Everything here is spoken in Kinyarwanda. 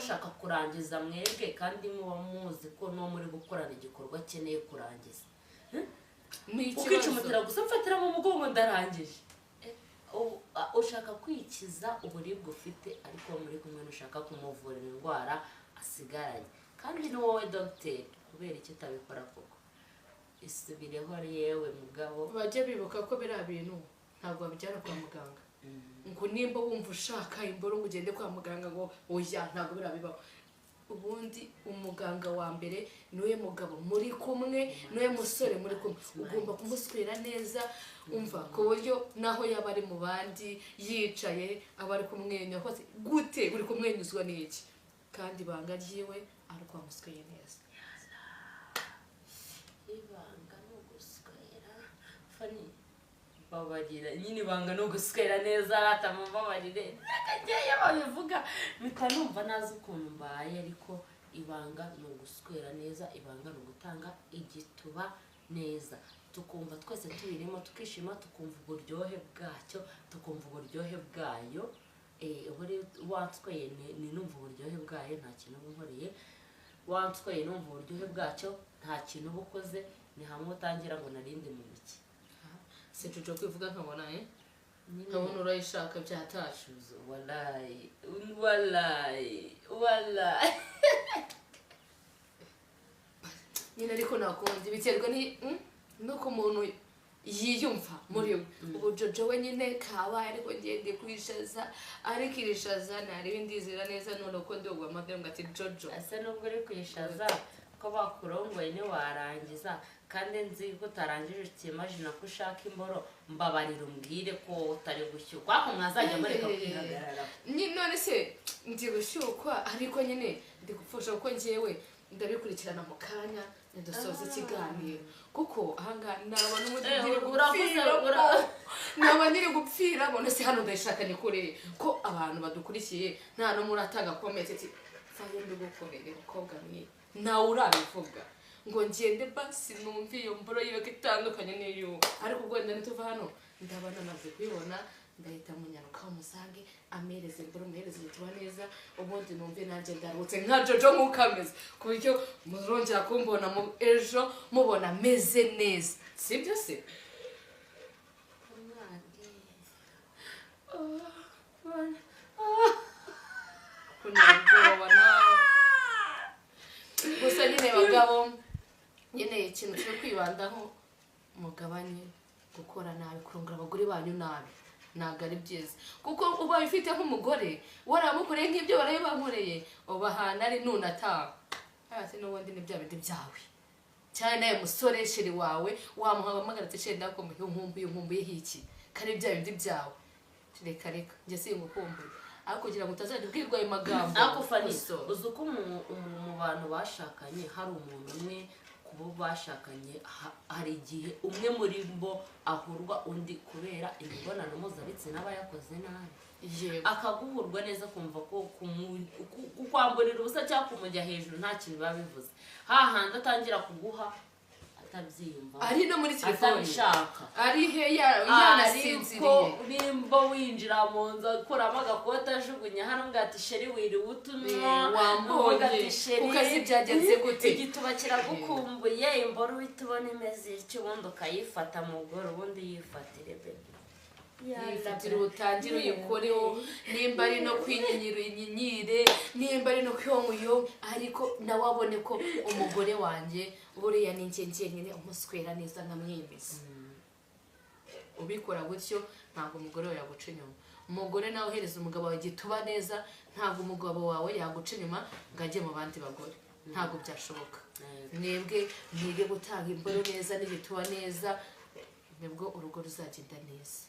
mushaka kurangiza mwebwe kandi muba muzi ko no muri gukorana igikorwa akeneye kurangiza ukicumutira gusa mfatira mu mugongo ndarangije ushaka kwikiza uburibwe ufite ariko muri kumwe nushaka kumuvura indwara asigaranye kandi ni wowe dogiteri kubera icyo utabikora koko isubireho yewe mugabo bajye bibuka ko biriya bintu ntabwo babijyana kwa muganga ngo nimba wumva ushaka imboro ngo ugende kwa muganga ngo oya ntabwo birabibaho ubundi umuganga wa mbere niwe mugabo muri kumwe niwe musore muri kumwe ugomba kumuswera neza umva ku buryo naho yaba ari mu bandi yicaye aba ari kumwenya hose gute uri kumwenyuzwa n'iki kandi ibanga ryiwe ari kwamusweye neza ibanga no guswera fani babarira nyine ibanga no guswera neza atamubabarire nakagiye babivuga mpita numva nazi ukuntu mbaye ariko ibanga no guswera neza ibanga no gutanga igituba neza tukumva twese tubirimo tukishima tukumva uburyohe bwacyo tukumva uburyohe bwayo uri watsweye ni numva uburyohe bwayo nta kintu bunkoreye watsweye numva uburyohe bwacyo nta kintu bukoze ni hamwe utangira ngo narinde mu biki sinjuje kwivuga nkabona nkabona urayishaka byatashuze wallahi nyine ariko nakundi biterwa nuko umuntu yiyumva muri we ubu jojo we nyine kabaye ariko ngende kwishaza ariko irishaza ntarebe ndizera neza none uko ndogwa amabere ngo ati jojo ase nubwo uri kwishaza ko bakurongoye ntiwarangiza kandi nzi ko utarangije ukimajina ko ushaka imboro mbabarira umbwire ko utari gushyukwa ko mwazajya mureka kwihagarara none se ndi gushyukwa ariko nyine ndi gupfusha kuko njyewe ndabikurikirana mu kanya nidusoza ikiganiro kuko ahangaha naba naba nyiri gupfira bone se hano ndayishaka ni kure ko abantu badukurikiye nta no muratanga comment ati faye ndigukorera umukobwa mwiza nawe urabivuga ngo ngende basi numva iyo mboro yiwe itandukanye n'iyo ariko ubwo wenda nituva hano ndaba namaze kubibona ndahita munyaruka umusange amereze mboro muhereze igituba neza ubundi numve nanjye ndarutse nka jojo nk'ukameze ku buryo muzongera kumbona ejo mubona meze neza sibyo se gusa nyine bagabo nyine ikintu cyo kwibandaho mugabanye gukora nabi kurongora abagore banyu nabi ntabwo ari byiza kuko ubaye ufite nk'umugore waramukoreye nk'ibyo baraye bankoreye ubahana ari nunataha hasi n'ubundi ni bya bindi byawe cyane nawe musore sheri wawe wamuhamagaratse sheri ndakomeye nkumbuye hiki kari bya bindi byawe reka njye singukumbuye ariko kugira ngo utazajya ubwirwa ayo magambo ariko fani uzi uko mu bantu bashakanye hari umuntu umwe kubo bashakanye hari igihe umwe muri bo ahurwa undi kubera imibonano mpuzabitsina aba yakoze nabi akaguhurwa neza kumva ko kukwamburira ubusa cyangwa kumujya hejuru nta kintu biba bivuze hahandi atangira kuguha atabyiyumva ari no muri telefone atabishaka ari he yanasinziriye nimba winjira mu nzu akuramo agakoti ajugunya hano ngo ati sheri wiriwe utunwa wambonye ukazi byagenze gute igituba kiragukumbuye imboro uhita ubona imeze ityo ubundi ukayifata mu bworo ubundi yifatire bebe yifatire utangire uyikoreho nimba ari no kwinyinyira uyinyinyire nimba ari no kwiyonguyo ariko nawe abone ko umugore wanjye buriya ni njye nyine umuswera neza nkamwemeza ubikora gutyo ntabwo umugore wawe yaguca inyuma umugore nawe uhereza umugabo wawe igituba neza ntabwo umugabo wawe yaguca inyuma ngo ajye mu bandi bagore ntabwo byashoboka mwebwe mwige gutanga imboro neza n'igituba neza nibwo urugo ruzagenda neza